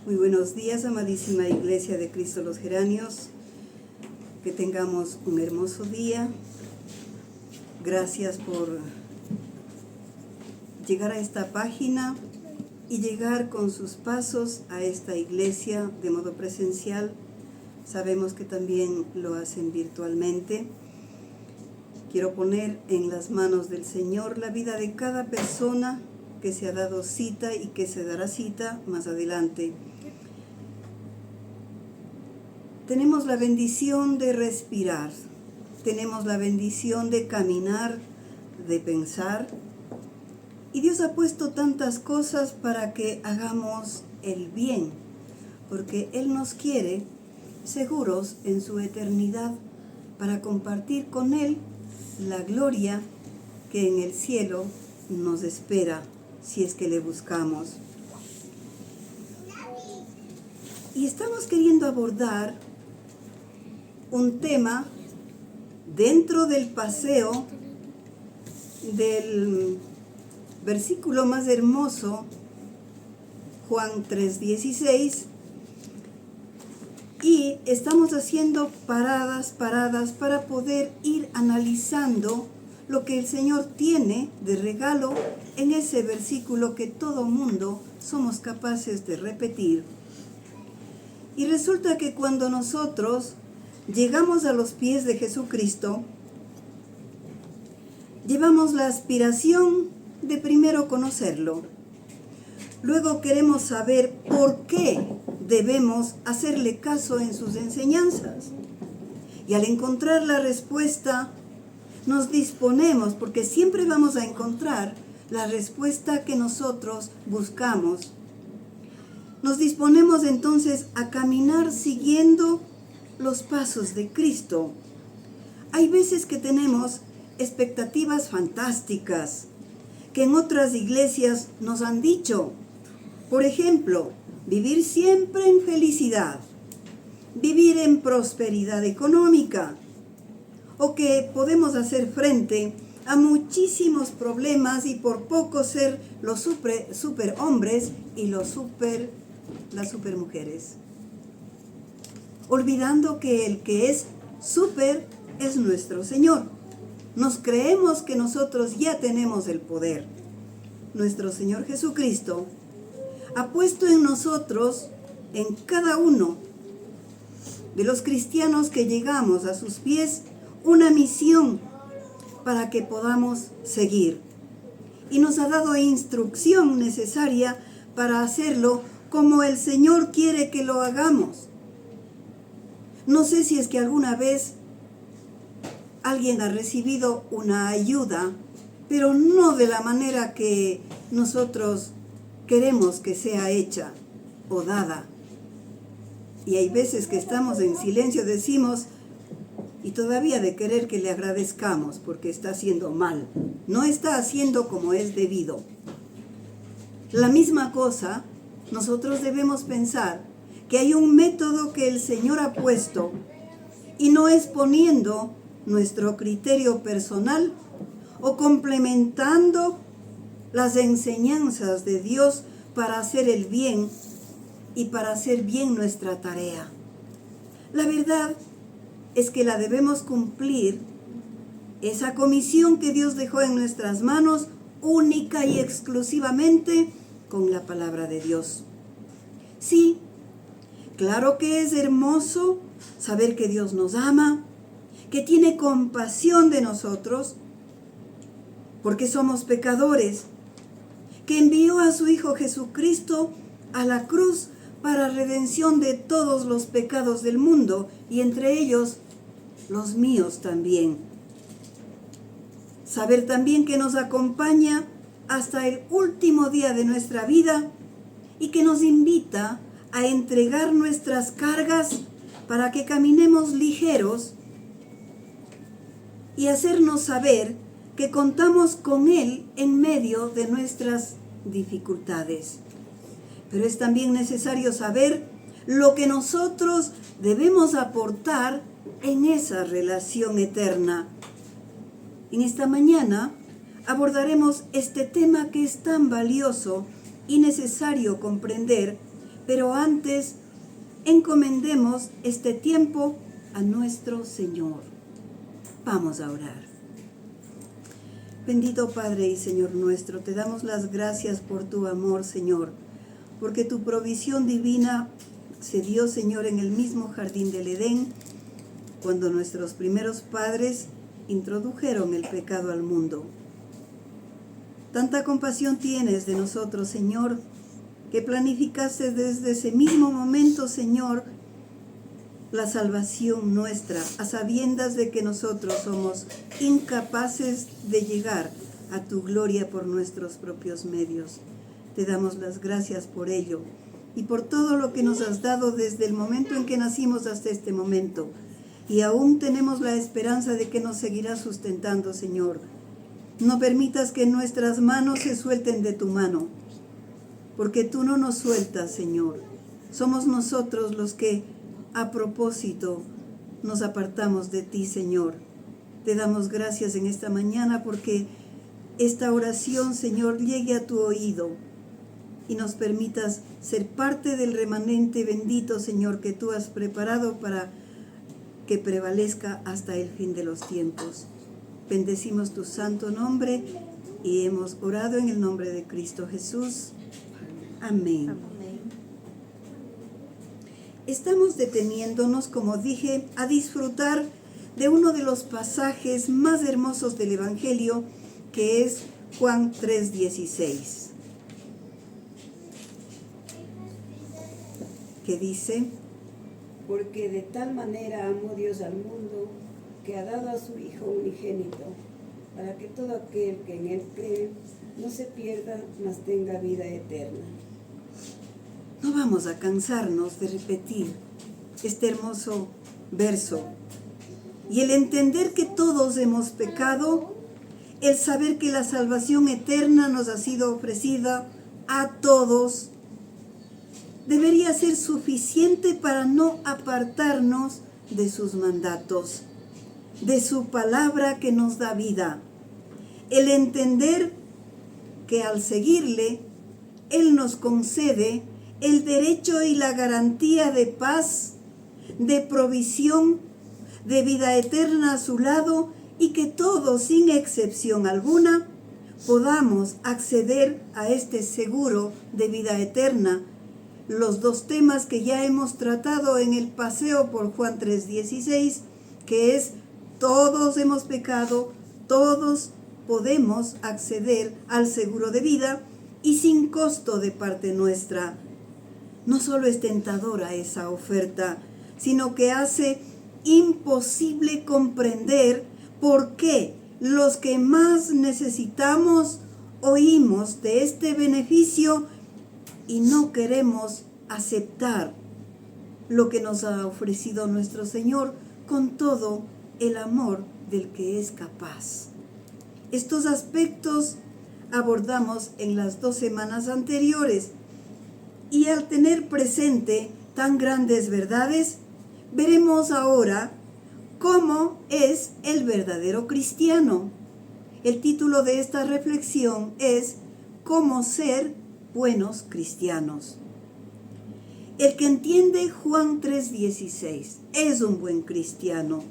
Muy buenos días, amadísima Iglesia de Cristo los Geranios. Que tengamos un hermoso día. Gracias por llegar a esta página y llegar con sus pasos a esta iglesia de modo presencial. Sabemos que también lo hacen virtualmente. Quiero poner en las manos del Señor la vida de cada persona que se ha dado cita y que se dará cita más adelante. Tenemos la bendición de respirar, tenemos la bendición de caminar, de pensar, y Dios ha puesto tantas cosas para que hagamos el bien, porque Él nos quiere seguros en su eternidad para compartir con Él la gloria que en el cielo nos espera si es que le buscamos. Y estamos queriendo abordar un tema dentro del paseo del versículo más hermoso, Juan 3:16, y estamos haciendo paradas para poder ir analizando lo que el Señor tiene de regalo en ese versículo que todo mundo somos capaces de repetir. Y resulta que cuando nosotros llegamos a los pies de Jesucristo, llevamos la aspiración de primero conocerlo. Luego queremos saber por qué debemos hacerle caso en sus enseñanzas. Y al encontrar la respuesta, nos disponemos, porque siempre vamos a encontrar la respuesta que nosotros buscamos. Nos disponemos entonces a caminar siguiendo los pasos de Cristo. Hay veces que tenemos expectativas fantásticas que en otras iglesias nos han dicho. Por ejemplo, vivir siempre en felicidad, vivir en prosperidad económica, o que podemos hacer frente a muchísimos problemas y por poco ser los super hombres y las super mujeres. Olvidando que el que es súper es nuestro Señor. Nos creemos que nosotros ya tenemos el poder. Nuestro Señor Jesucristo ha puesto en nosotros, en cada uno de los cristianos que llegamos a sus pies, una misión para que podamos seguir. Y nos ha dado instrucción necesaria para hacerlo como el Señor quiere que lo hagamos. No sé si es que alguna vez alguien ha recibido una ayuda, pero no de la manera que nosotros queremos que sea hecha o dada. Y hay veces que estamos en silencio, decimos, y todavía de querer que le agradezcamos porque está haciendo mal, no está haciendo como es debido. La misma cosa, nosotros debemos pensar que hay un método que el Señor ha puesto y no es poniendo nuestro criterio personal o complementando las enseñanzas de Dios para hacer el bien y para hacer bien nuestra tarea. La verdad es que la debemos cumplir, esa comisión que Dios dejó en nuestras manos, única y exclusivamente con la palabra de Dios. Sí, claro que es hermoso saber que Dios nos ama, que tiene compasión de nosotros, porque somos pecadores, que envió a su Hijo Jesucristo a la cruz para redención de todos los pecados del mundo, y entre ellos los míos también. Saber también que nos acompaña hasta el último día de nuestra vida y que nos invita a entregar nuestras cargas para que caminemos ligeros y hacernos saber que contamos con Él en medio de nuestras dificultades. Pero es también necesario saber lo que nosotros debemos aportar en esa relación eterna. En esta mañana abordaremos este tema que es tan valioso y necesario comprender Pero antes, encomendemos este tiempo a nuestro Señor. Vamos a orar. Bendito Padre y Señor nuestro, te damos las gracias por tu amor, Señor, porque tu provisión divina se dio, Señor, en el mismo jardín del Edén, cuando nuestros primeros padres introdujeron el pecado al mundo. Tanta compasión tienes de nosotros, Señor, que planificaste desde ese mismo momento, Señor, la salvación nuestra, a sabiendas de que nosotros somos incapaces de llegar a tu gloria por nuestros propios medios. Te damos las gracias por ello y por todo lo que nos has dado desde el momento en que nacimos hasta este momento. Y aún tenemos la esperanza de que nos seguirás sustentando, Señor. No permitas que nuestras manos se suelten de tu mano, porque tú no nos sueltas, Señor. Somos nosotros los que a propósito nos apartamos de ti, Señor. Te damos gracias en esta mañana porque esta oración, Señor, llegue a tu oído y nos permitas ser parte del remanente bendito, Señor, que tú has preparado para que prevalezca hasta el fin de los tiempos. Bendecimos tu santo nombre y hemos orado en el nombre de Cristo Jesús. Amén. Amén. Estamos deteniéndonos, como dije, a disfrutar de uno de los pasajes más hermosos del Evangelio, que es Juan 3:16, que dice: porque de tal manera amó Dios al mundo, que ha dado a su Hijo unigénito, para que todo aquel que en Él cree no se pierda, mas tenga vida eterna. No vamos a cansarnos de repetir este hermoso verso. Y el entender que todos hemos pecado, el saber que la salvación eterna nos ha sido ofrecida a todos, debería ser suficiente para no apartarnos de sus mandatos, de su palabra que nos da vida. El entender que al seguirle, Él nos concede el derecho y la garantía de paz, de provisión, de vida eterna a su lado, y que todos, sin excepción alguna, podamos acceder a este seguro de vida eterna. Los dos temas que ya hemos tratado en el paseo por Juan 3:16, que es: todos hemos pecado, todos podemos acceder al seguro de vida y sin costo de parte nuestra. No solo es tentadora esa oferta, sino que hace imposible comprender por qué los que más necesitamos oímos de este beneficio y no queremos aceptar lo que nos ha ofrecido nuestro Señor con todo el amor del que es capaz. Estos aspectos abordamos en las 2 semanas anteriores, y al tener presente tan grandes verdades, veremos ahora cómo es el verdadero cristiano. El título de esta reflexión es: ¿cómo ser buenos cristianos? El que entiende Juan 3:16 es un buen cristiano.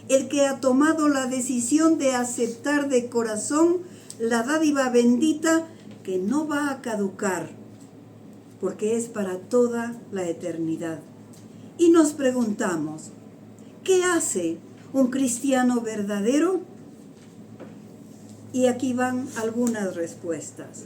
El que ha tomado la decisión de aceptar de corazón la dádiva bendita que no va a caducar, porque es para toda la eternidad. Y nos preguntamos, ¿qué hace un cristiano verdadero? Y aquí van algunas respuestas.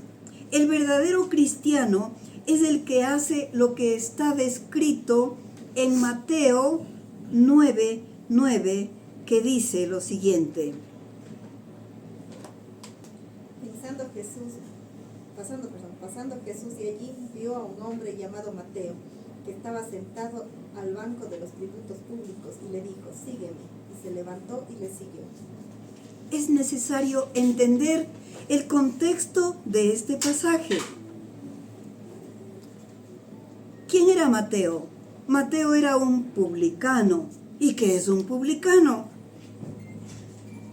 El verdadero cristiano es el que hace lo que está descrito en Mateo 9:9, que dice lo siguiente: Pasando Jesús de allí, vio a un hombre llamado Mateo, que estaba sentado al banco de los tributos públicos, y le dijo: sígueme. Y se levantó y le siguió. Es necesario entender el contexto de este pasaje. ¿Quién era Mateo? Mateo era un publicano. ¿Y qué es un publicano?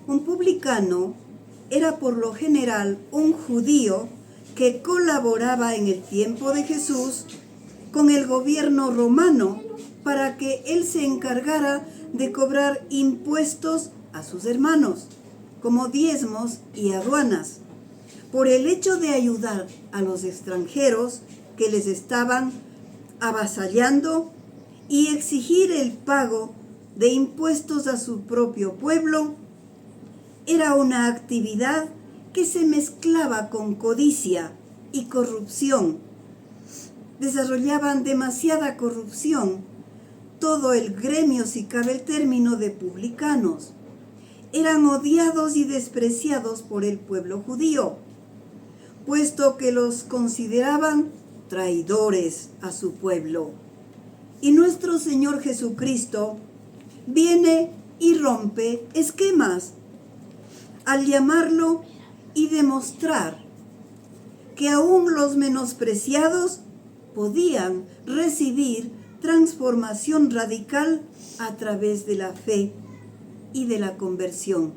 Un publicano era por lo general un judío que colaboraba en el tiempo de Jesús con el gobierno romano para que él se encargara de cobrar impuestos a sus hermanos, como diezmos y aduanas, por el hecho de ayudar a los extranjeros que les estaban avasallando y exigir el pago de impuestos a su propio pueblo. Era una actividad que se mezclaba con codicia y corrupción. Desarrollaban demasiada corrupción todo el gremio, si cabe el término, de publicanos. Eran odiados y despreciados por el pueblo judío, puesto que los consideraban traidores a su pueblo. Y nuestro Señor Jesucristo viene y rompe esquemas al llamarlo y demostrar que aún los menospreciados podían recibir transformación radical a través de la fe y de la conversión.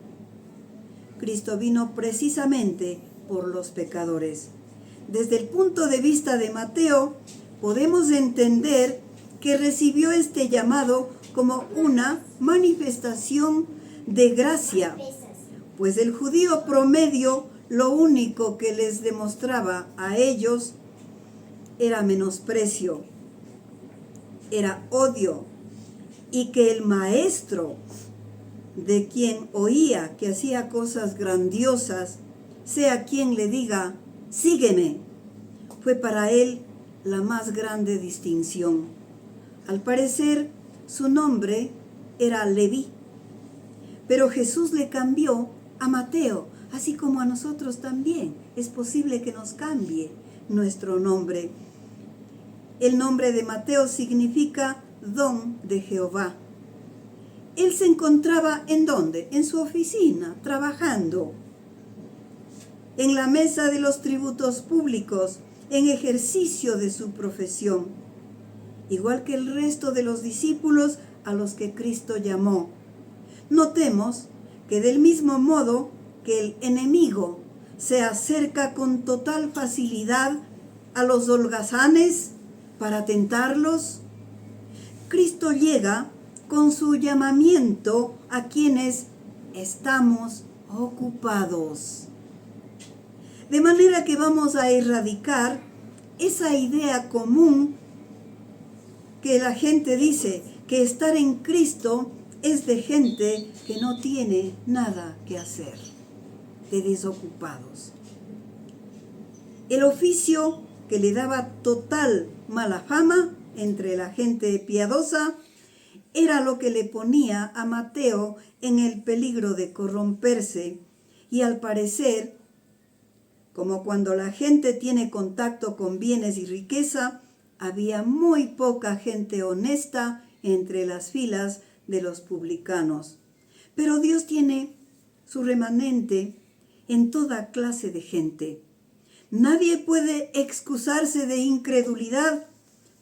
Cristo vino precisamente por los pecadores. Desde el punto de vista de Mateo, podemos entender que recibió este llamado como una manifestación de gracia, pues el judío promedio lo único que les demostraba a ellos era menosprecio, era odio, y que el maestro de quien oía que hacía cosas grandiosas, sea quien le diga, sígueme, fue para él la más grande distinción. Al parecer, su nombre era Leví, pero Jesús le cambió a Mateo, así como a nosotros también. Es posible que nos cambie nuestro nombre. El nombre de Mateo significa don de Jehová. Él se encontraba ¿en dónde? En su oficina, trabajando, en la mesa de los tributos públicos, en ejercicio de su profesión, igual que el resto de los discípulos a los que Cristo llamó. Notemos que del mismo modo que el enemigo se acerca con total facilidad a los holgazanes para tentarlos, Cristo llega con su llamamiento a quienes estamos ocupados. De manera que vamos a erradicar esa idea común que la gente dice que estar en Cristo es de gente que no tiene nada que hacer, de desocupados. El oficio que le daba total mala fama entre la gente piadosa era lo que le ponía a Mateo en el peligro de corromperse, y al parecer, como cuando la gente tiene contacto con bienes y riqueza, había muy poca gente honesta entre las filas de los publicanos. Pero Dios tiene su remanente en toda clase de gente. Nadie puede excusarse de incredulidad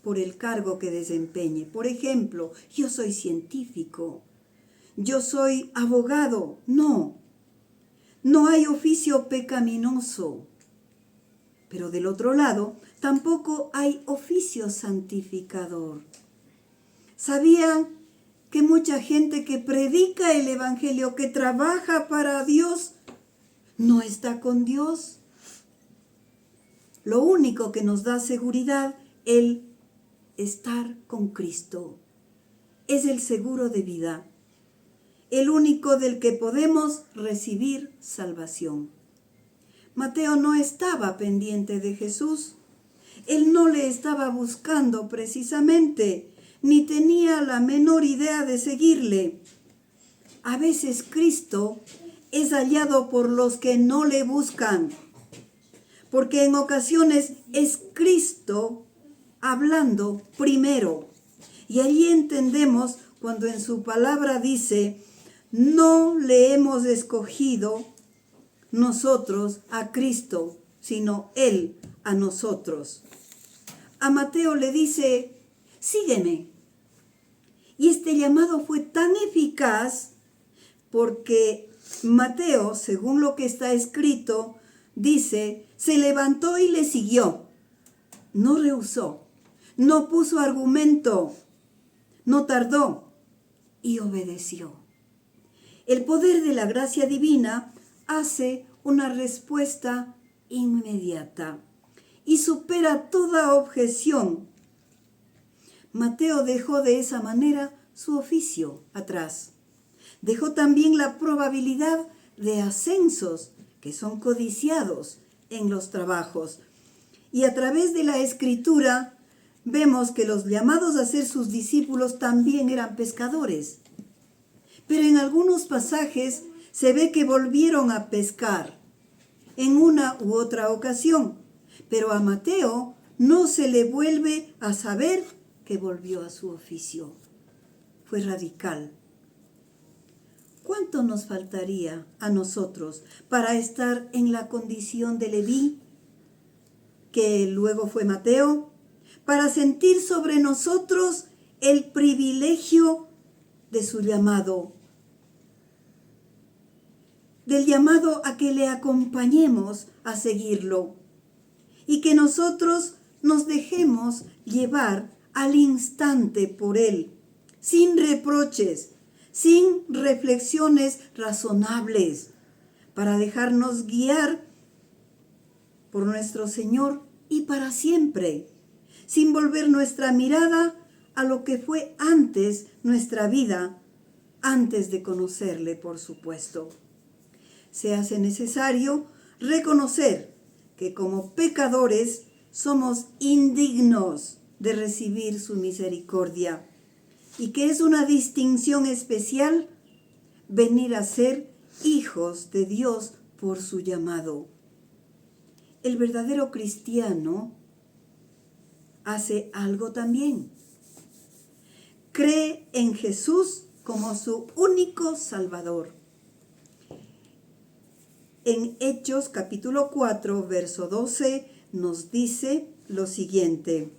por el cargo que desempeñe. Por ejemplo, yo soy científico, yo soy abogado. No hay oficio pecaminoso. Pero del otro lado, tampoco hay oficio santificador. ¿Sabían que mucha gente que predica el evangelio, que trabaja para Dios, no está con Dios? Lo único que nos da seguridad, el estar con Cristo, es el seguro de vida, el único del que podemos recibir salvación. Mateo no estaba pendiente de Jesús. Él no le estaba buscando precisamente, ni tenía la menor idea de seguirle. A veces Cristo es hallado por los que no le buscan, porque en ocasiones es Cristo hablando primero. Y allí entendemos cuando en su palabra dice, no le hemos escogido nosotros a Cristo, sino Él a nosotros. A Mateo le dice, sígueme. Y este llamado fue tan eficaz porque Mateo, según lo que está escrito, dice, se levantó y le siguió. No rehusó, no puso argumento, no tardó y obedeció. El poder de la gracia divina hace una respuesta inmediata y supera toda objeción. Mateo dejó de esa manera su oficio atrás. Dejó también la probabilidad de ascensos que son codiciados en los trabajos. Y a través de la Escritura vemos que los llamados a ser sus discípulos también eran pescadores. Pero en algunos pasajes se ve que volvieron a pescar en una u otra ocasión. Pero a Mateo no se le vuelve a saber que volvió a su oficio. Fue radical. ¿Cuánto nos faltaría a nosotros para estar en la condición de Leví, que luego fue Mateo, para sentir sobre nosotros el privilegio de su llamado, del llamado a que le acompañemos a seguirlo y que nosotros nos dejemos llevar al instante por él, sin reproches, sin reflexiones razonables, para dejarnos guiar por nuestro Señor y para siempre, sin volver nuestra mirada a lo que fue antes nuestra vida, antes de conocerle, por supuesto. Se hace necesario reconocer que como pecadores somos indignos de recibir su misericordia y que es una distinción especial venir a ser hijos de Dios por su llamado. El verdadero cristiano hace algo también. Cree en Jesús como su único Salvador. En Hechos capítulo 4, verso 12 nos dice lo siguiente.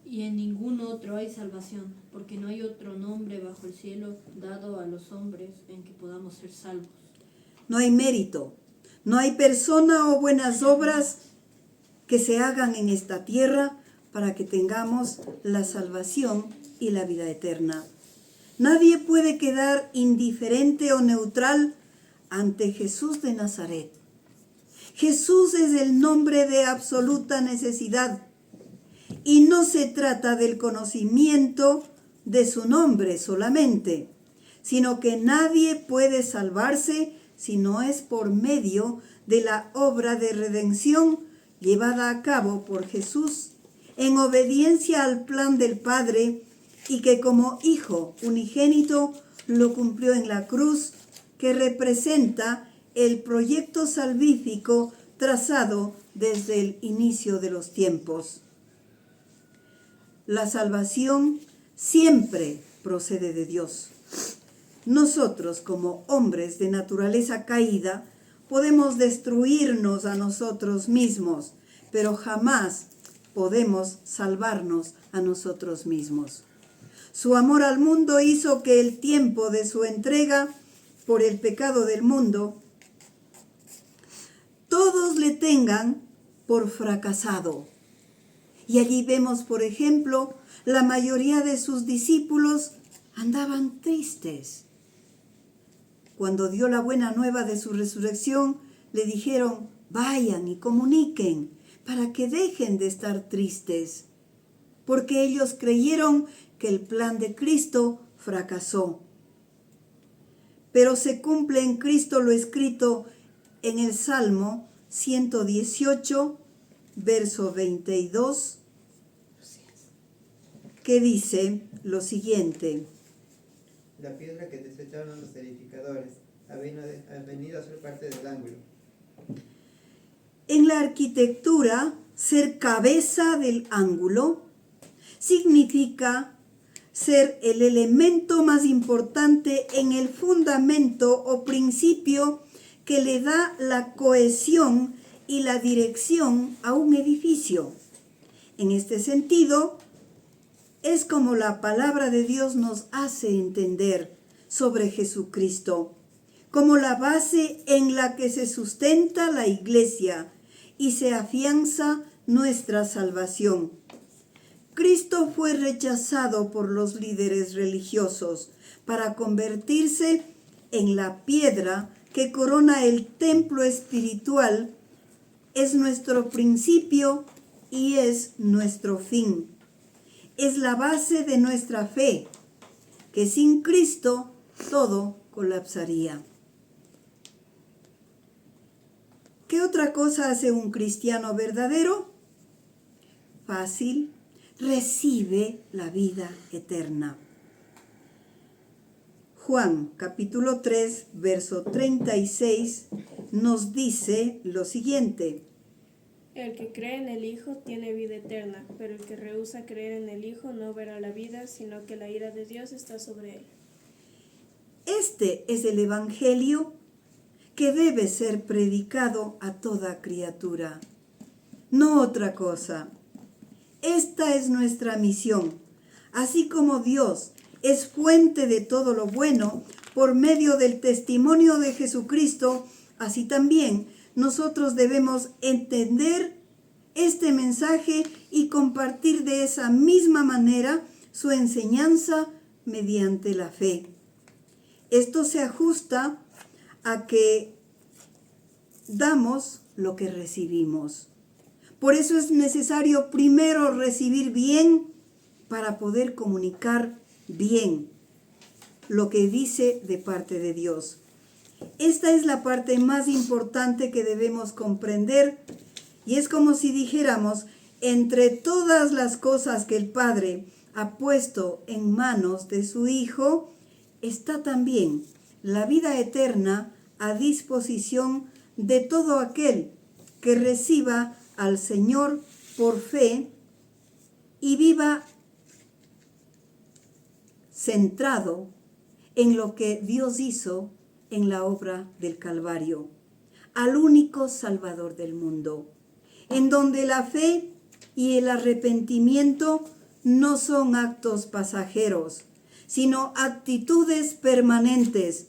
Y en ningún otro hay salvación, porque no hay otro nombre bajo el cielo dado a los hombres en que podamos ser salvos. No hay mérito, no hay persona o buenas obras que se hagan en esta tierra para que tengamos la salvación y la vida eterna. Nadie puede quedar indiferente o neutral ante Jesús de Nazaret. Jesús es el nombre de absoluta necesidad y no se trata del conocimiento de su nombre solamente, sino que nadie puede salvarse si no es por medio de la obra de redención llevada a cabo por Jesús en obediencia al plan del Padre y que como Hijo unigénito lo cumplió en la cruz, que representa el proyecto salvífico trazado desde el inicio de los tiempos. La salvación siempre procede de Dios. Nosotros, como hombres de naturaleza caída, podemos destruirnos a nosotros mismos, pero jamás podemos salvarnos a nosotros mismos. Su amor al mundo hizo que el tiempo de su entrega por el pecado del mundo, todos le tengan por fracasado. Y allí vemos, por ejemplo, la mayoría de sus discípulos andaban tristes. Cuando dio la buena nueva de su resurrección, le dijeron, vayan y comuniquen para que dejen de estar tristes, porque ellos creyeron que el plan de Cristo fracasó. Pero se cumple en Cristo lo escrito en el Salmo 118, verso 22, que dice lo siguiente. La piedra que desecharon los edificadores ha venido a ser parte del ángulo. En la arquitectura, ser cabeza del ángulo significa ser el elemento más importante en el fundamento o principio que le da la cohesión y la dirección a un edificio. En este sentido, es como la palabra de Dios nos hace entender sobre Jesucristo, como la base en la que se sustenta la iglesia y se afianza nuestra salvación. Cristo fue rechazado por los líderes religiosos para convertirse en la piedra que corona el templo espiritual. Es nuestro principio y es nuestro fin. Es la base de nuestra fe, que sin Cristo todo colapsaría. ¿Qué otra cosa hace un cristiano verdadero? Fácil, recibe la vida eterna. Juan capítulo 3, verso 36 nos dice lo siguiente: El que cree en el Hijo tiene vida eterna, pero el que rehúsa creer en el Hijo no verá la vida, sino que la ira de Dios está sobre él. Este es el Evangelio que debe ser predicado a toda criatura, no otra cosa. Esta es nuestra misión. Así como Dios es fuente de todo lo bueno por medio del testimonio de Jesucristo, así también nosotros debemos entender este mensaje y compartir de esa misma manera su enseñanza mediante la fe. Esto se ajusta a que damos lo que recibimos. Por eso es necesario primero recibir bien para poder comunicar bien lo que dice de parte de Dios. Esta es la parte más importante que debemos comprender, y es como si dijéramos, entre todas las cosas que el Padre ha puesto en manos de su Hijo, está también la vida eterna a disposición de todo aquel que reciba al Señor por fe y viva centrado en lo que Dios hizo en la obra del Calvario, al único Salvador del mundo, en donde la fe y el arrepentimiento no son actos pasajeros, sino actitudes permanentes,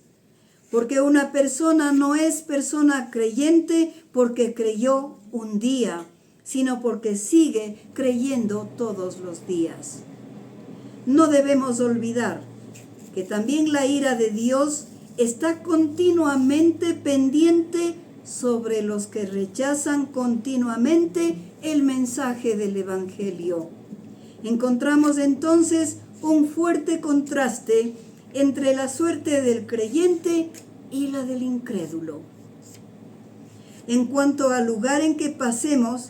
porque una persona no es persona creyente porque creyó un día, sino porque sigue creyendo todos los días. No debemos olvidar que también la ira de Dios está continuamente pendiente sobre los que rechazan continuamente el mensaje del Evangelio. Encontramos entonces un fuerte contraste entre la suerte del creyente y la del incrédulo. En cuanto al lugar en que pasemos,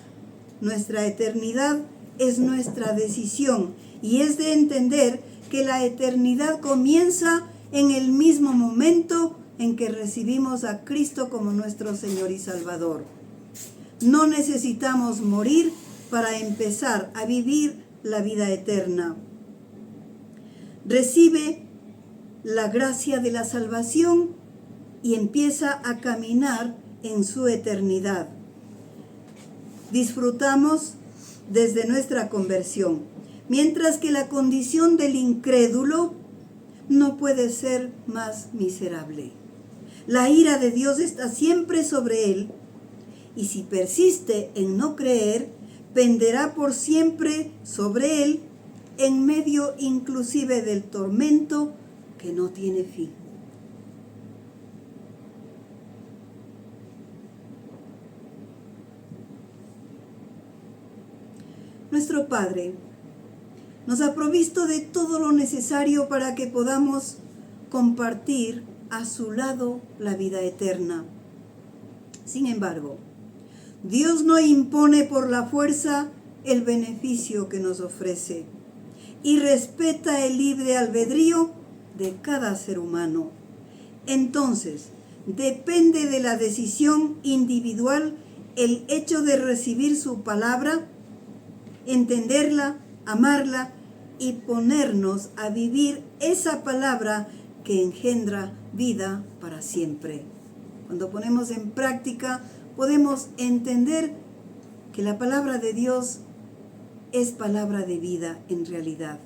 nuestra eternidad es nuestra decisión, y es de entender que la eternidad comienza en el mismo momento en que recibimos a Cristo como nuestro Señor y Salvador. No necesitamos morir para empezar a vivir la vida eterna. Recibe la gracia de la salvación y empieza a caminar en su eternidad. Disfrutamos desde nuestra conversión, mientras que la condición del incrédulo no puede ser más miserable. La ira de Dios está siempre sobre él, y si persiste en no creer, penderá por siempre sobre él, en medio inclusive del tormento que no tiene fin. Nuestro Padre nos ha provisto de todo lo necesario para que podamos compartir a su lado la vida eterna. Sin embargo, Dios no impone por la fuerza el beneficio que nos ofrece y respeta el libre albedrío de cada ser humano. Entonces, depende de la decisión individual el hecho de recibir su palabra, entenderla, amarla y ponernos a vivir esa palabra que engendra vida para siempre. Cuando ponemos en práctica, podemos entender que la palabra de Dios es palabra de vida en realidad.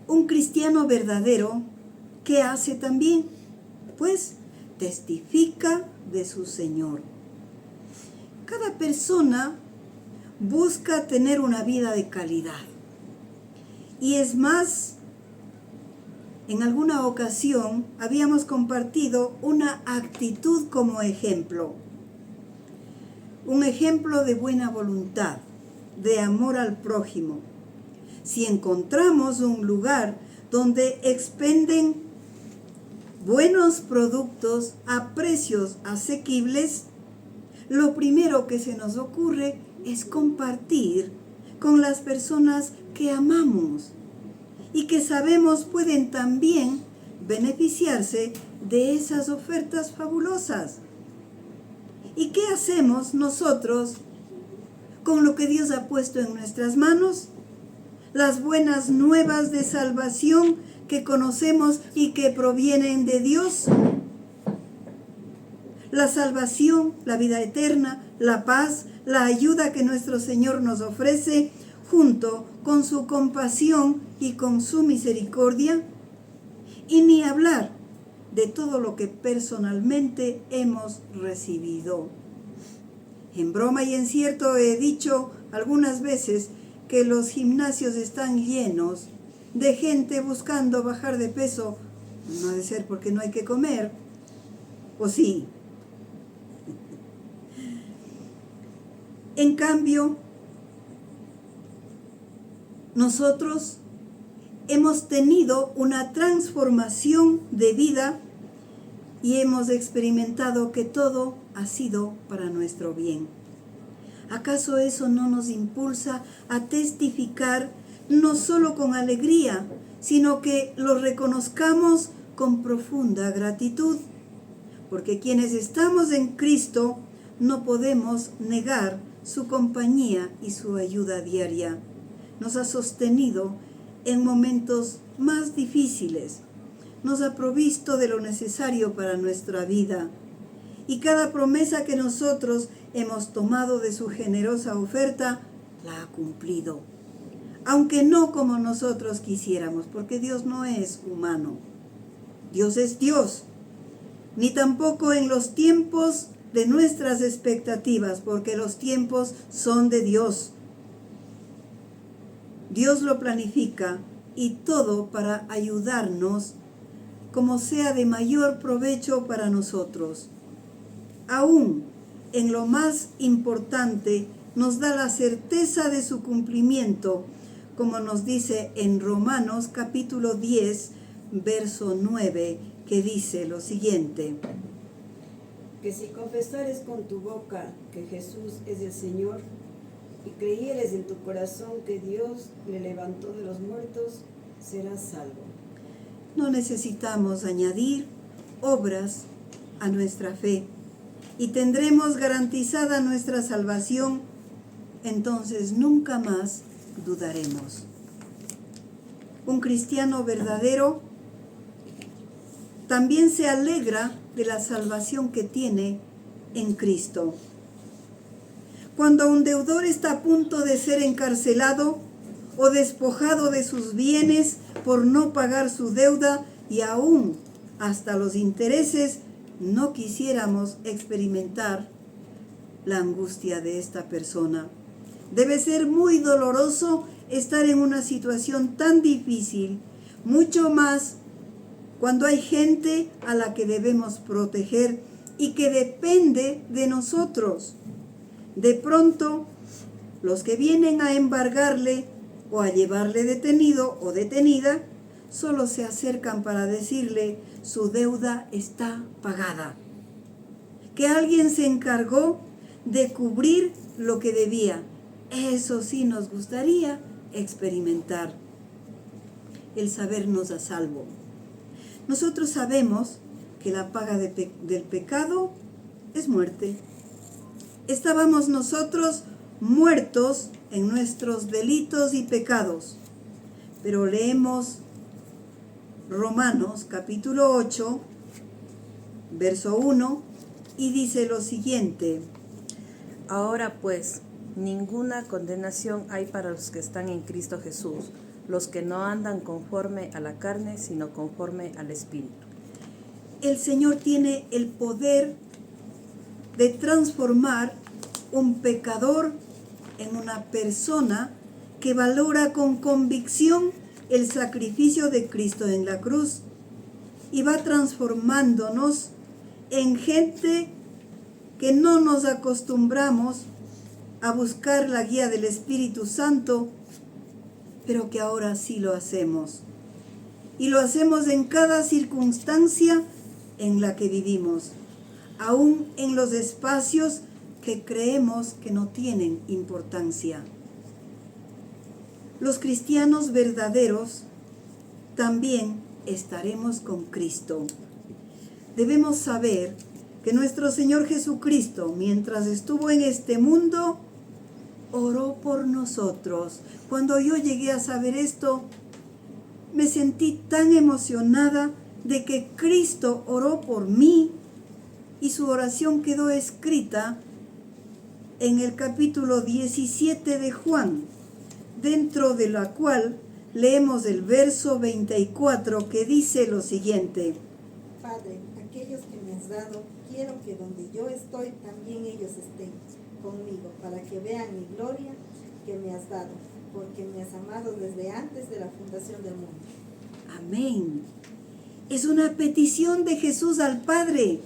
Un cristiano verdadero, ¿qué hace también? Pues testifica de su Señor. Cada persona busca tener una vida de calidad. Y es más, en alguna ocasión habíamos compartido una actitud como ejemplo. Un ejemplo de buena voluntad, de amor al prójimo. Si encontramos un lugar donde expenden buenos productos a precios asequibles, lo primero que se nos ocurre es compartir con las personas que amamos y que sabemos pueden también beneficiarse de esas ofertas fabulosas. ¿Y qué hacemos nosotros con lo que Dios ha puesto en nuestras manos? Las buenas nuevas de salvación que conocemos y que provienen de Dios. La salvación, la vida eterna, la paz, la ayuda que nuestro Señor nos ofrece, junto con su compasión y con su misericordia. Y ni hablar de todo lo que personalmente hemos recibido. En broma y en cierto he dicho algunas veces que los gimnasios están llenos de gente buscando bajar de peso. No ha de ser porque no hay que comer, ¿o sí? En cambio, nosotros hemos tenido una transformación de vida y hemos experimentado que todo ha sido para nuestro bien. ¿Acaso eso no nos impulsa a testificar no solo con alegría, sino que lo reconozcamos con profunda gratitud? Porque quienes estamos en Cristo no podemos negar su compañía y su ayuda diaria. Nos ha sostenido en momentos más difíciles, nos ha provisto de lo necesario para nuestra vida, y cada promesa que nosotros hemos tomado de su generosa oferta, la ha cumplido, aunque no como nosotros quisiéramos, porque Dios no es humano, Dios es Dios, ni tampoco en los tiempos de nuestras expectativas, porque los tiempos son de Dios. Dios lo planifica y todo para ayudarnos como sea de mayor provecho para nosotros. Aún en lo más importante nos da la certeza de su cumplimiento, como nos dice en Romanos capítulo 10, verso 9, que dice lo siguiente: que si confesares con tu boca que Jesús es el Señor, y creyeres en tu corazón que Dios le levantó de los muertos, serás salvo. No necesitamos añadir obras a nuestra fe y tendremos garantizada nuestra salvación, entonces nunca más dudaremos. Un cristiano verdadero también se alegra de la salvación que tiene en Cristo. Cuando un deudor está a punto de ser encarcelado o despojado de sus bienes por no pagar su deuda y aún hasta los intereses, no quisiéramos experimentar la angustia de esta persona. Debe ser muy doloroso estar en una situación tan difícil, mucho más cuando hay gente a la que debemos proteger y que depende de nosotros. De pronto, los que vienen a embargarle o a llevarle detenido o detenida, solo se acercan para decirle: su deuda está pagada. Que alguien se encargó de cubrir lo que debía. Eso sí nos gustaría experimentar. El sabernos a salvo. Nosotros sabemos que la paga del pecado es muerte. Estábamos nosotros muertos en nuestros delitos y pecados. Pero leemos Romanos capítulo 8, verso 1, y dice lo siguiente: Ahora pues, ninguna condenación hay para los que están en Cristo Jesús, los que no andan conforme a la carne, sino conforme al Espíritu. El Señor tiene el poder de transformar un pecador en una persona que valora con convicción el sacrificio de Cristo en la cruz y va transformándonos en gente que no nos acostumbramos a buscar la guía del Espíritu Santo, pero que ahora sí lo hacemos. Y lo hacemos en cada circunstancia en la que vivimos, aún en los espacios que creemos que no tienen importancia. Los cristianos verdaderos también estaremos con Cristo. Debemos saber que nuestro Señor Jesucristo, mientras estuvo en este mundo, oró por nosotros. Cuando yo llegué a saber esto, me sentí tan emocionada de que Cristo oró por mí y su oración quedó escrita en el capítulo 17 de Juan, dentro de la cual leemos el verso 24 que dice lo siguiente: Padre, aquellos que me has dado, quiero que donde yo estoy también ellos estén conmigo, para que vean mi gloria que me has dado, porque me has amado desde antes de la fundación del mundo. Amén. Es una petición de Jesús al Padre,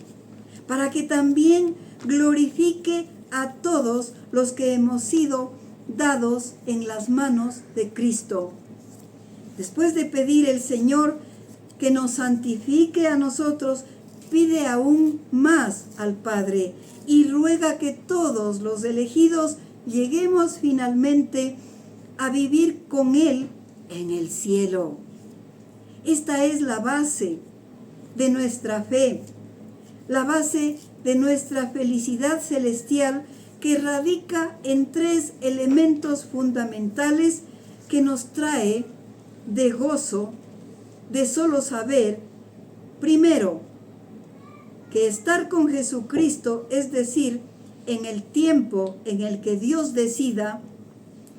para que también glorifique a todos los que hemos sido dados en las manos de Cristo. Después de pedir el Señor que nos santifique a nosotros, pide aún más al Padre y ruega que todos los elegidos lleguemos finalmente a vivir con Él en el cielo. Esta es la base de nuestra fe, la base de nuestra felicidad celestial, que radica en 3 elementos fundamentales que nos trae de gozo, de solo saber, primero, que estar con Jesucristo, es decir, en el tiempo en el que Dios decida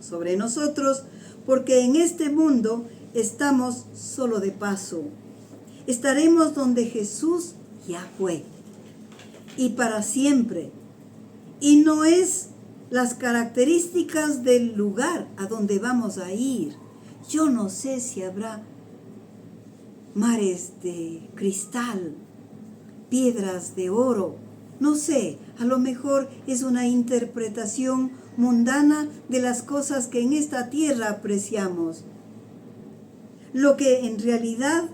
sobre nosotros, porque en este mundo estamos solo de paso. Estaremos donde Jesús ya fue y para siempre. Y no es las características del lugar a donde vamos a ir. Yo no sé si habrá mares de cristal, piedras de oro, no sé, a lo mejor es una interpretación mundana de las cosas que en esta tierra apreciamos. Lo que en realidad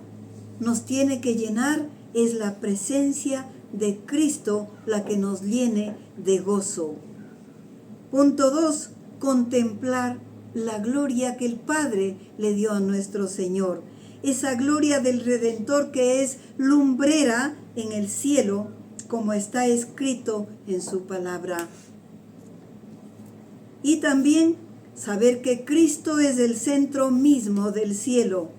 nos tiene que llenar es la presencia de Cristo, la que nos llene de gozo. Punto 2. Contemplar la gloria que el Padre le dio a nuestro Señor. Esa gloria del Redentor que es lumbrera en el cielo, como está escrito en su palabra. Y también saber que Cristo es el centro mismo del cielo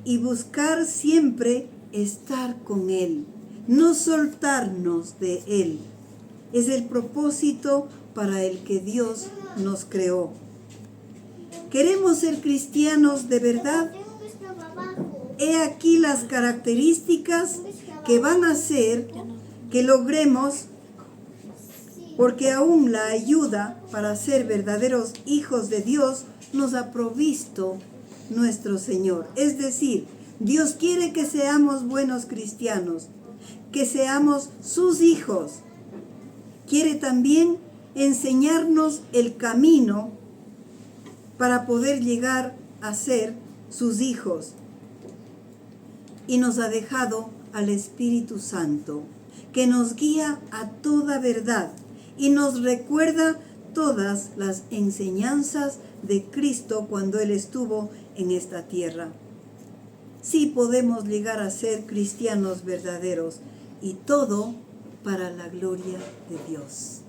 y buscar siempre estar con Él, no soltarnos de Él. Es el propósito para el que Dios nos creó. ¿Queremos ser cristianos de verdad? He aquí las características que van a hacer que logremos, porque aún la ayuda para ser verdaderos hijos de Dios nos ha provisto nuestro Señor. Es decir, Dios quiere que seamos buenos cristianos, que seamos sus hijos. Quiere también enseñarnos el camino para poder llegar a ser sus hijos. Y nos ha dejado al Espíritu Santo, que nos guía a toda verdad y nos recuerda todas las enseñanzas de Cristo cuando Él estuvo en esta tierra. Sí podemos llegar a ser cristianos verdaderos, y todo para la gloria de Dios.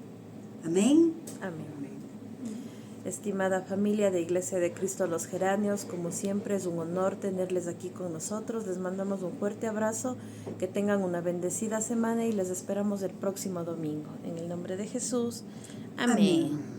Amén. Amén. Estimada familia de Iglesia de Cristo Los Geranios, como siempre es un honor tenerles aquí con nosotros. Les mandamos un fuerte abrazo, que tengan una bendecida semana y les esperamos el próximo domingo. En el nombre de Jesús. Amén. Amén.